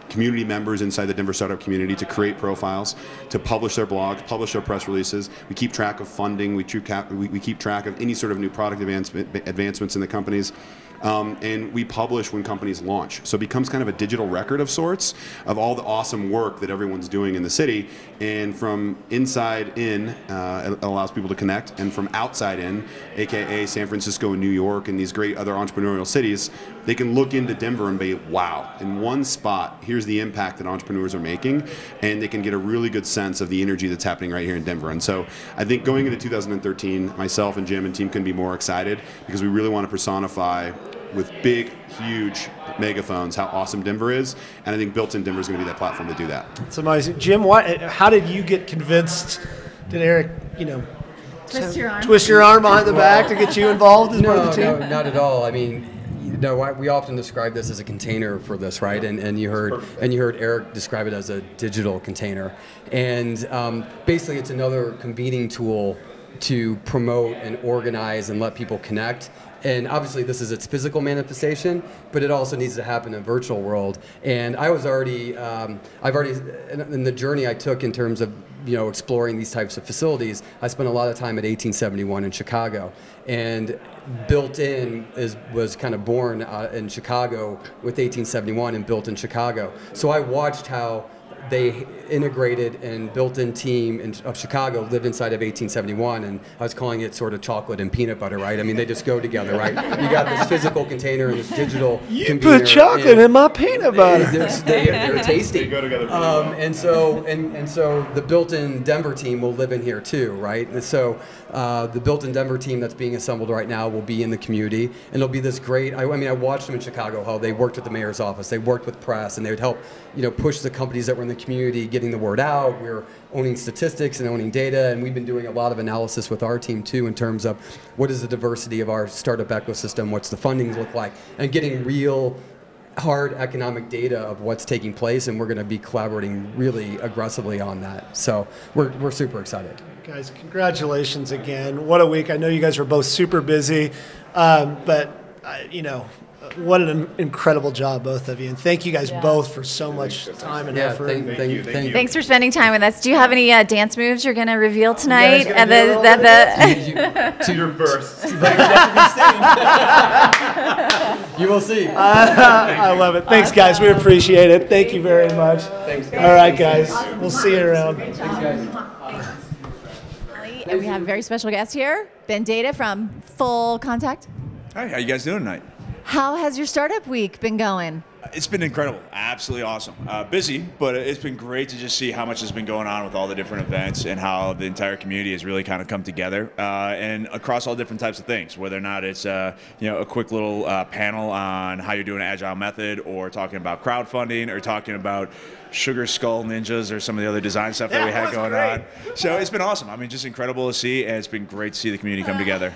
community members inside the Denver startup community to create profiles, to publish their blogs, publish their press releases. We keep track of funding. We keep track of any sort of new product advancements in the companies. And we publish when companies launch. So it becomes kind of a digital record of sorts of all the awesome work that everyone's doing in the city. And from inside in, it allows people to connect. And from outside in, aka San Francisco and New York and these great other entrepreneurial cities, they can look into Denver and be, wow, in one spot, here's the impact that entrepreneurs are making. And they can get a really good sense of the energy that's happening right here in Denver. And so I think going into 2013, myself and Jim and team can be more excited, because we really want to personify with big, huge megaphones how awesome Denver is, and I think Built in Denver is going to be that platform to do that. It's amazing. Jim, how did you get convinced? Did Eric, twist your arm behind the back to get you involved as part of the team? No, not at all. I mean, we often describe this as a container for this, right? And you heard Eric describe it as a digital container, and basically it's another convening tool to promote and organize and let people connect. And obviously this is its physical manifestation, but it also needs to happen in a virtual world. And I was already, in the journey I took in terms of exploring these types of facilities, I spent a lot of time at 1871 in Chicago. And Built In was kind of born in Chicago with 1871 and Built in Chicago. So I watched how they integrated and built-in team of Chicago lived inside of 1871, and I was calling it sort of chocolate and peanut butter, right? I mean, they just go together, right? You got this physical container and this digital convener. Put chocolate in my peanut butter. They're tasty. They go together. And so the built-in Denver team will live in here too, right? And so the built-in Denver team that's being assembled right now will be in the community, and it'll be this great. I mean, I watched them in Chicago how they worked with the mayor's office, they worked with press, and they would help, push the companies that were in the community, getting the word out. We're owning statistics and owning data, and we've been doing a lot of analysis with our team too in terms of what is the diversity of our startup ecosystem, what's the funding look like, and getting real hard economic data of what's taking place, and we're going to be collaborating really aggressively on that. So we're super excited. Guys, congratulations again. What a week. I know you guys are both super busy, but what an incredible job, both of you. And thank you guys both for so much time and effort. Thank you. Thanks for spending time with us. Do you have any dance moves you're going to reveal tonight? To your first. You will see. I love it. Thanks, guys. We appreciate it. Thank you very much. Thanks. All right, guys. We'll see you around. Thanks, guys. And we have a very special guest here, Ben Data from Full Contact. Hi, how you guys doing tonight? How has your startup week been going? It's been incredible, absolutely awesome. Busy, but it's been great to just see how much has been going on with all the different events and how the entire community has really kind of come together and across all different types of things, whether or not it's a quick little panel on how you're doing an agile method, or talking about crowdfunding, or talking about sugar skull ninjas, or some of the other design stuff that we had going on. So it's been awesome. I mean, just incredible to see, and it's been great to see the community come together.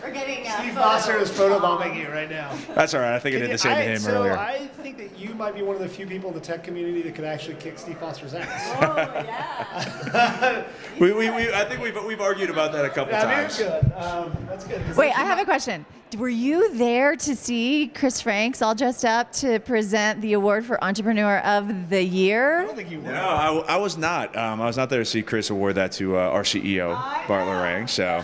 We're getting Steve Foster is photobombing you right now. That's all right. I think I did the same to him earlier. So I think that you might be one of the few people in the tech community that could actually kick Steve Foster's ass. Oh, yeah. I think we've argued about that a couple times. Very good. That's good. Wait, I have a question. Were you there to see Chris Franks all dressed up to present the award for Entrepreneur of the Year? I don't think you were. No, I was not. I was not there to see Chris award that to our CEO, Bart Lorang. So,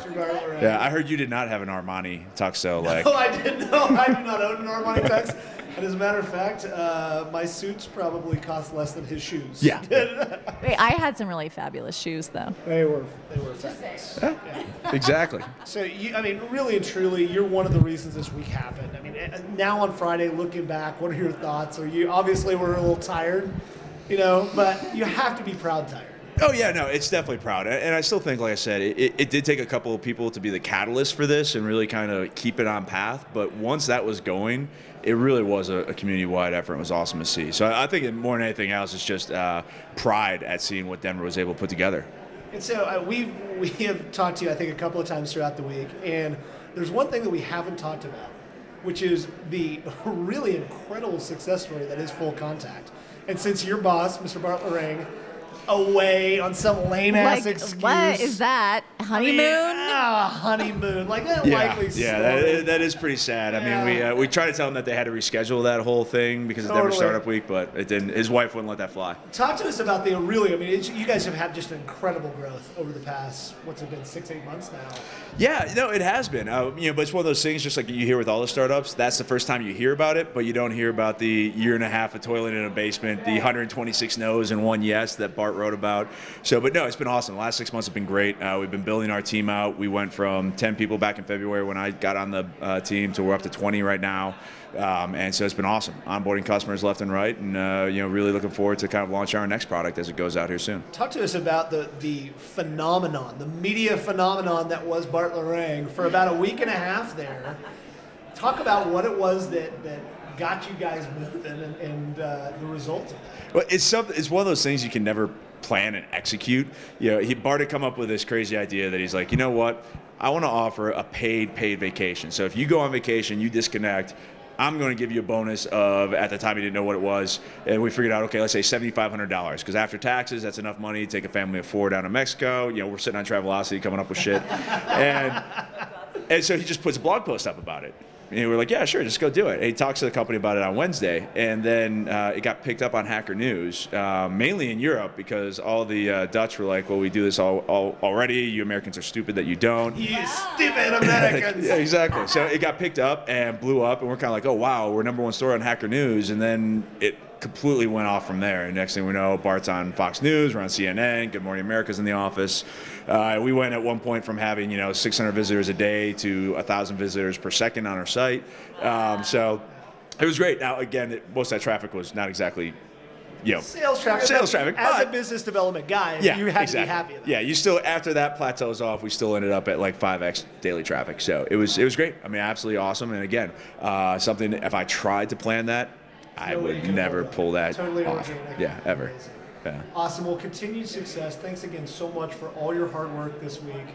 yeah, I heard you did not have an Armani tuxedo. No, I didn't know. I do not own an Armani tux. And as a matter of fact, my suits probably cost less than his shoes. Yeah. Wait, I had some really fabulous shoes, though. They were fabulous. Yeah. Exactly. So, really and truly, you're one of the reasons this week happened. I mean, now on Friday, looking back, what are your thoughts? Obviously we're a little tired, but you have to be proud tired. Oh, yeah, no, it's definitely proud. And I still think, like I said, it did take a couple of people to be the catalyst for this and really kind of keep it on path. But once that was going, it really was a community-wide effort. It was awesome to see. So I think more than anything else, it's just pride at seeing what Denver was able to put together. And so we have talked to you, I think, a couple of times throughout the week. And there's one thing that we haven't talked about, which is the really incredible success story that is Full Contact. And since your boss, Mr. Bart Lorang, away on some lame-ass excuse. What is that? Honeymoon? Honeymoon. Like that Yeah, likely story. that is pretty sad. Yeah. I mean, we tried to tell him that they had to reschedule that whole thing because of Denver Startup Week, but it didn't. His wife wouldn't let that fly. Talk to us about you guys have had just incredible growth over the past, what's it been, 6-8 months now? Yeah, no, it has been. But it's one of those things, just like you hear with all the startups, that's the first time you hear about it, but you don't hear about the year and a half of toilet in a basement, the 126 no's and 1 yes that Bart wrote about. So, but no, it's been awesome. The last 6 months have been great. We've been building our team out. We went from 10 people back in February when I got on the team to we're up to 20 right now. And so it's been awesome. Onboarding customers left and right, and really looking forward to kind of launch our next product as it goes out here soon. Talk to us about the phenomenon, the media phenomenon that was Bart Lorang for about a week and a half there. Talk about what it was that got you guys moving and the result of that. Well, it's one of those things you can never plan and execute. Bart had come up with this crazy idea that he's like, you know what? I want to offer a paid vacation. So if you go on vacation, you disconnect, I'm going to give you a bonus of, at the time he didn't know what it was, and we figured out, okay, let's say $7,500, because after taxes, that's enough money to take a family of 4 down to Mexico. We're sitting on Travelocity coming up with shit. And so he just puts a blog post up about it. And we're like, yeah, sure, just go do it. And he talks to the company about it on Wednesday, and then it got picked up on Hacker News, mainly in Europe, because all the Dutch were like, well, we do this already. You Americans are stupid that you don't. You stupid Americans. Yeah, exactly. So it got picked up and blew up, and we're kind of like, oh, wow, we're #1 story on Hacker News. And then it completely went off from there. And next thing we know, Bart's on Fox News, we're on CNN, Good Morning America's in the office. We went at one point from having 600 visitors a day to 1,000 visitors per second on our site. So it was great. Now again, most of that traffic was not exactly sales traffic. As a business development guy, you had to be happy with that. Yeah, you still, after that plateaus off, we still ended up at like 5x daily traffic. So it was great. I mean, absolutely awesome. And again, something, if I tried to plan that, I would never pull that totally off. Organic. Yeah, ever. Amazing. Yeah. Awesome. Well, continued success. Thanks again so much for all your hard work this week.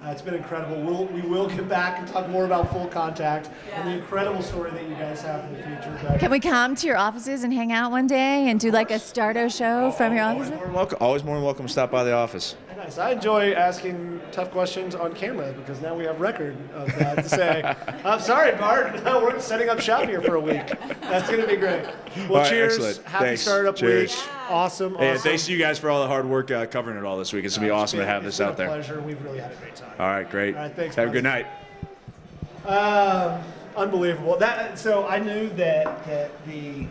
It's been incredible. We will get back and talk more about Full Contact and the incredible story that you guys have in the future. But can we come to your offices and hang out one day and do like a Starto show from your offices? Always more than welcome to stop by the office. Nice. I enjoy asking tough questions on camera because now we have record of that to say, I'm sorry, Bart, we're setting up shop here for a week. That's going to be great. Well, right, cheers. excellent. Happy Thanks. Startup Cheers. Week. Awesome. And thanks to you guys for all the hard work covering it all this week. It's going to be awesome to have this out there. It's been a pleasure. We've really had a great time. All right, great. All right, thanks. Have a good night. Unbelievable. So I knew that the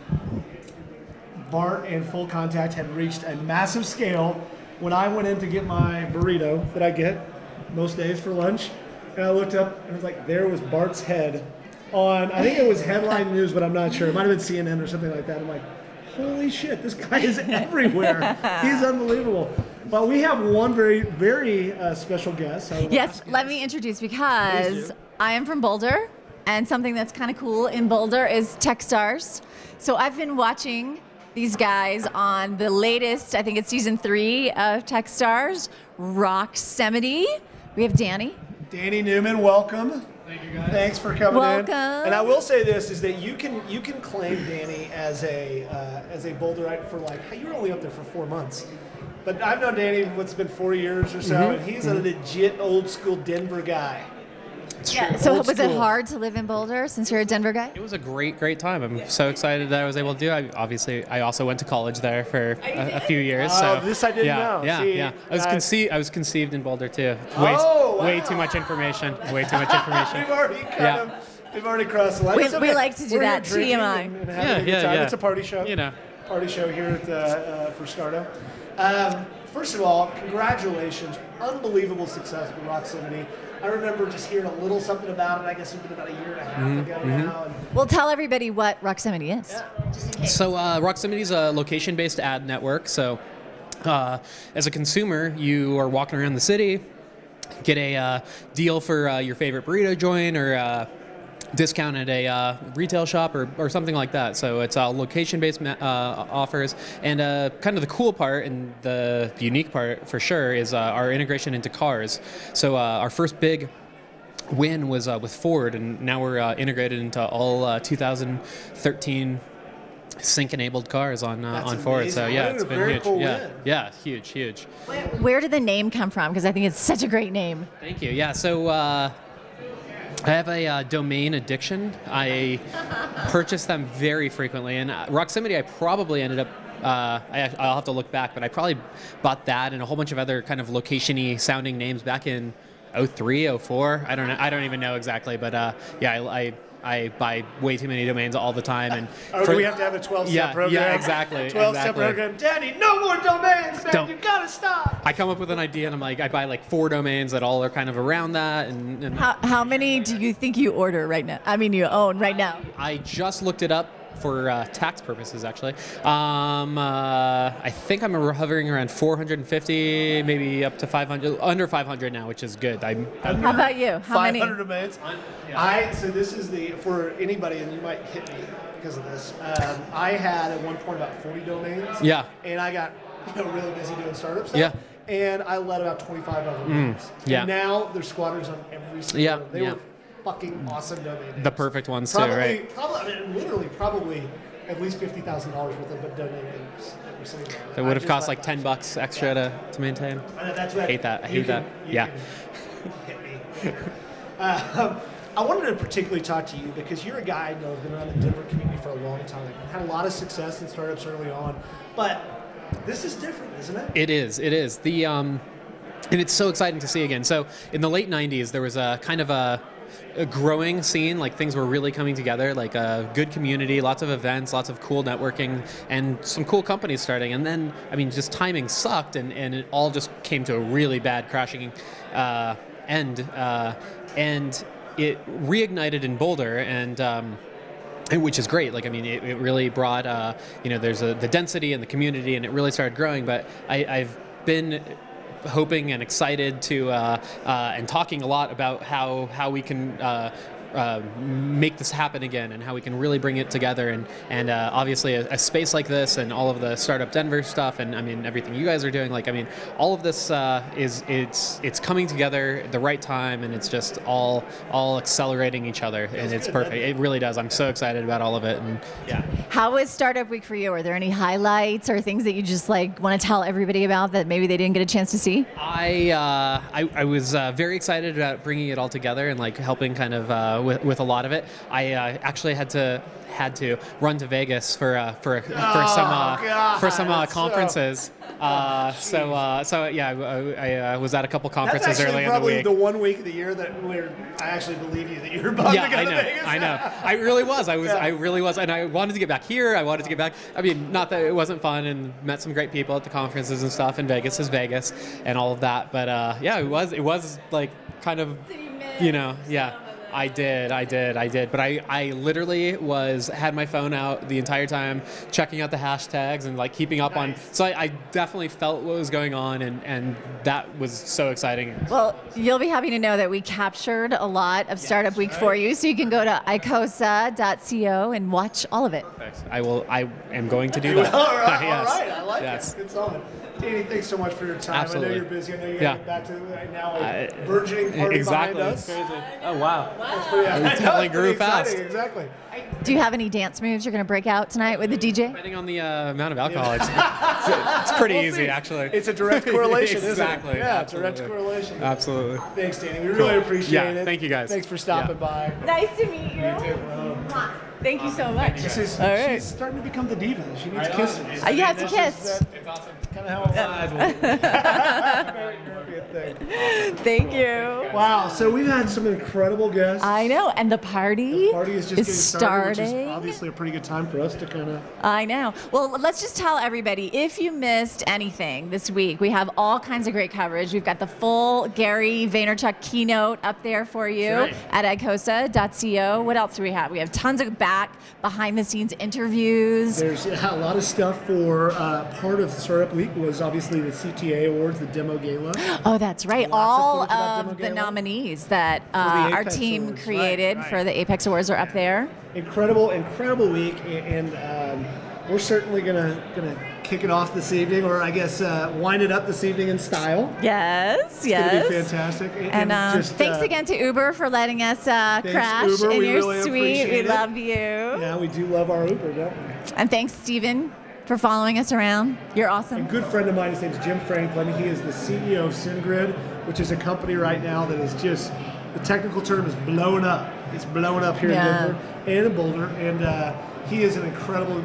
Bart and Full Contact had reached a massive scale when I went in to get my burrito that I get most days for lunch. And I looked up and it was like, there was Bart's head on, I think it was Headline News, but I'm not sure. It might have been CNN or something like that. I'm like, holy shit, this guy is everywhere. He's unbelievable. But we have one very, very special guest. Yes, let me introduce because I am from Boulder, and something that's kind of cool in Boulder is Techstars. So I've been watching these guys on the latest, I think it's season 3 of Techstars, Rocksemity. We have Danny. Danny Newman, welcome. Thank you, guys. Thanks for coming in. And I will say this is that you can claim Danny as a Boulderite for like, hey, you were only up there for 4 months. But I've known Danny, what's been 4 years or so, and he's a legit old school Denver guy. Yeah, so was it hard to live in Boulder since you're a Denver guy? It was a great time. I'm so excited that I was able to do it. I also went to college there for a few years. So this I didn't know. Yeah. I was conceived in Boulder too. Way too much information. Way too much information. We've already crossed the line. We like to do that. TMI. Yeah. It's a party show. Party show here at for Starto. First of all, congratulations. Unbelievable success with Rocksemity. I remember just hearing a little something about it. I guess it's been about a year and a half ago now. Well, tell everybody what Rocksemity is. Yeah. So Rocksemity is a location-based ad network. So as a consumer, you are walking around the city, get a deal for your favorite burrito joint or discount at a retail shop or something like that. So it's location-based offers. And kind of the cool part and the unique part for sure is our integration into cars. So our first big win was with Ford, and now we're integrated into all 2013 sync-enabled cars on Ford. Amazing. So yeah, it's been huge. Cool Yeah, huge. Where did the name come from? Because I think it's such a great name. Thank you. Yeah, so I have a domain addiction. I purchase them very frequently, and Rocksemity I probably ended up. I'll have to look back, but I probably bought that and a whole bunch of other kind of location-y sounding names back in 03, 04. I don't know. I don't even know exactly, but I buy way too many domains all the time. And do we have to have a 12-step program? Yeah, exactly. 12-step program. Danny, no more domains, man. You gotta stop. I come up with an idea, and I'm like, I buy like 4 domains that all are kind of around that. And how many do you think you order right now? I mean, you own right now. I just looked it up for tax purposes, actually. I think I'm hovering around 450, maybe up to 500, under 500 now, which is good. How about you? How 500 many? domains. So this is for anybody, and you might hit me because of this. I had at one point about 40 domains. Yeah. And I got really busy doing startup stuff. Yeah. And I let about 25 of them. Yeah. And now there's squatters on every single one. They were fucking awesome domain names. The perfect ones too, right? Probably at least $50,000 worth of domain names that we're sitting on. It would have cost like $10 extra to maintain. That's right. I hate that. I hate that. Yeah. Hit me. I wanted to particularly talk to you because you're a guy I know who's been around the Denver community for a long time. Had a lot of success in startups early on, but this is different, isn't it? It is. And it's so exciting to see again. So in the late 90s, there was a kind of a a growing scene. Like things were really coming together, like a good community, lots of events, lots of cool networking, and some cool companies starting. And then, I mean, just timing sucked, and it all just came to a really bad crashing end. And it reignited in Boulder, and which is great. Like, I mean, it really brought, there's the density and the community, and it really started growing. But I've been hoping and excited to and talking a lot about how we can make this happen again, and how we can really bring it together, and obviously a space like this and all of the Startup Denver stuff, and I mean everything you guys are doing, like, I mean, all of this it's coming together at the right time, and it's just all accelerating each other, and it's perfect. It really does. I'm so excited about all of it, and yeah. How was Startup Week for you? Are there any highlights or things that you just like want to tell everybody about that maybe they didn't get a chance to see? I was very excited about bringing it all together and like helping kind of with a lot of it. I actually had to run to Vegas for some conferences. So yeah, I was at a really conferences early in the week. That's probably the 1 week of the year that I actually believe you that you were about to go to Vegas. I know. I really was. I really was, and I wanted to get back here. I wanted to get back. I mean, not that it wasn't fun, and met some great people at the conferences and stuff. And Vegas is Vegas, and all of that. But yeah, it was like kind of, yeah. I did. But I literally had my phone out the entire time, checking out the hashtags and like keeping up on. So I definitely felt what was going on, and that was so exciting. Well, you'll be happy to know that we captured a lot of Startup Week for you, so you can go to icosa.co and watch all of it. Perfect. I am going to do that. All right. Yes. All right. I like it. Good solid. Danny, thanks so much for your time. Absolutely. I know you're busy. I know you got to get back to now a burgeoning party exactly. behind us. Crazy. Oh, wow. That's pretty, totally grew fast. Exactly. Do you have any dance moves you're going to break out tonight with the DJ? Depending on the amount of alcohol, it's pretty easy, actually. It's a direct correlation, exactly. isn't it? Yeah, Absolutely. direct correlation. Absolutely. Thanks, Danny. We really appreciate it. Thank you, guys. Thanks for stopping by. Nice to meet you. Thank you so much. She's starting to become the diva. She needs kisses. You have to kiss. It's awesome. Kind of how Thank you. Wow, so we've had some incredible guests. I know, and the party, is just getting started, which is obviously a pretty good time for us to kind of. I know. Well, let's just tell everybody, if you missed anything this week, we have all kinds of great coverage. We've got the full Gary Vaynerchuk keynote up there for you at icosa.co. What else do we have? We have tons of behind-the-scenes interviews. There's a lot of stuff for part of Startup Week was obviously the CTA Awards, the demo gala. Oh, that's right. All of the nominees that our team Awards. created for the Apex Awards are up there. Incredible week, and we're certainly gonna kick it off this evening, or I guess wind it up this evening in style. Yes, it's gonna be fantastic. And thanks again to Uber for letting us crash Uber. in your really suite. We love you. Yeah, we do love our Uber, don't we? And thanks, Steven, for following us around. You're awesome. A good friend of mine, his name's Jim Franklin. He is the CEO of SendGrid, which is a company right now that is just, the technical term is blowing up. It's blowing up here in Denver and in Boulder, and he is an incredible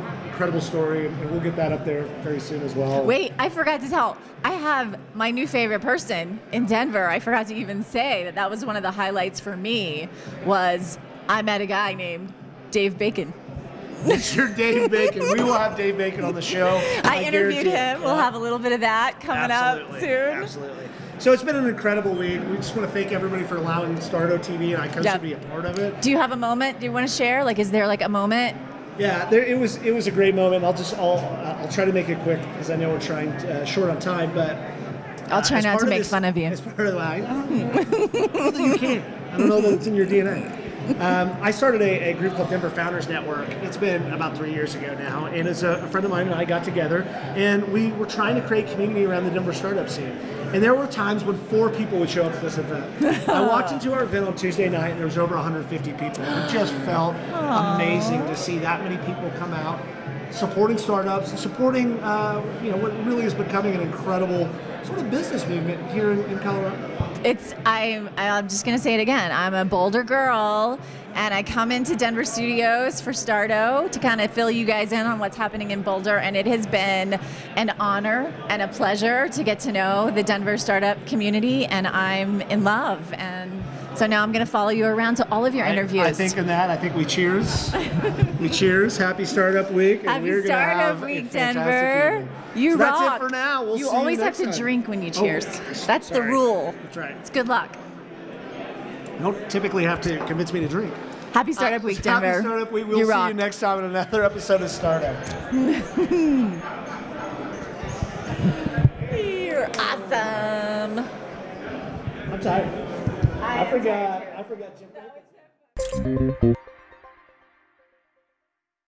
story, and we'll get that up there very soon as well. Wait, I forgot to tell. I have my new favorite person in Denver. I forgot to even say that was one of the highlights for me, was I met a guy named Dave Bacon. Mr. Dave Bacon. We will have Dave Bacon on the show. I interviewed him. We'll have a little bit of that coming up soon. Absolutely. So it's been an incredible week. We just want to thank everybody for allowing Starto TV and iCosa to be a part of it. Do you have a moment? Do you want to share? Like, is there like a moment? Yeah, it was a great moment. I'll try to make it quick because I know we're trying short on time, but I'll try not to make fun of you. As part of I don't know that you can. I don't know that it's in your DNA. I started a group called Denver Founders Network. It's been about 3 years ago now, and it's a friend of mine and I got together, and we were trying to create community around the Denver startup scene. And there were times when 4 people would show up at this event. I walked into our event on Tuesday night, and there was over 150 people. It just felt amazing to see that many people come out, supporting startups, and supporting what really is becoming an incredible sort of business movement here in Colorado. I'm just gonna say it again. I'm a Boulder girl, and I come into Denver studios for Starto to kind of fill you guys in on what's happening in Boulder, and it has been an honor and a pleasure to get to know the Denver startup community, and I'm in love, and So now I'm going to follow you around to all of your interviews. I think in that, I think we cheers. We cheers. Happy Startup Week. And Happy we're gonna Startup have Week, a fantastic Denver. evening. You So rock. That's it for now. We'll see you you always have next to time. drink when you Oh, cheers. That's the sorry. rule. That's right. It's good luck. You don't typically have to convince me to drink. Happy Startup Week, Denver. Happy Startup Week. We'll you see rock. you next time in another episode of Startup. You're awesome. I'm tired. I forgot.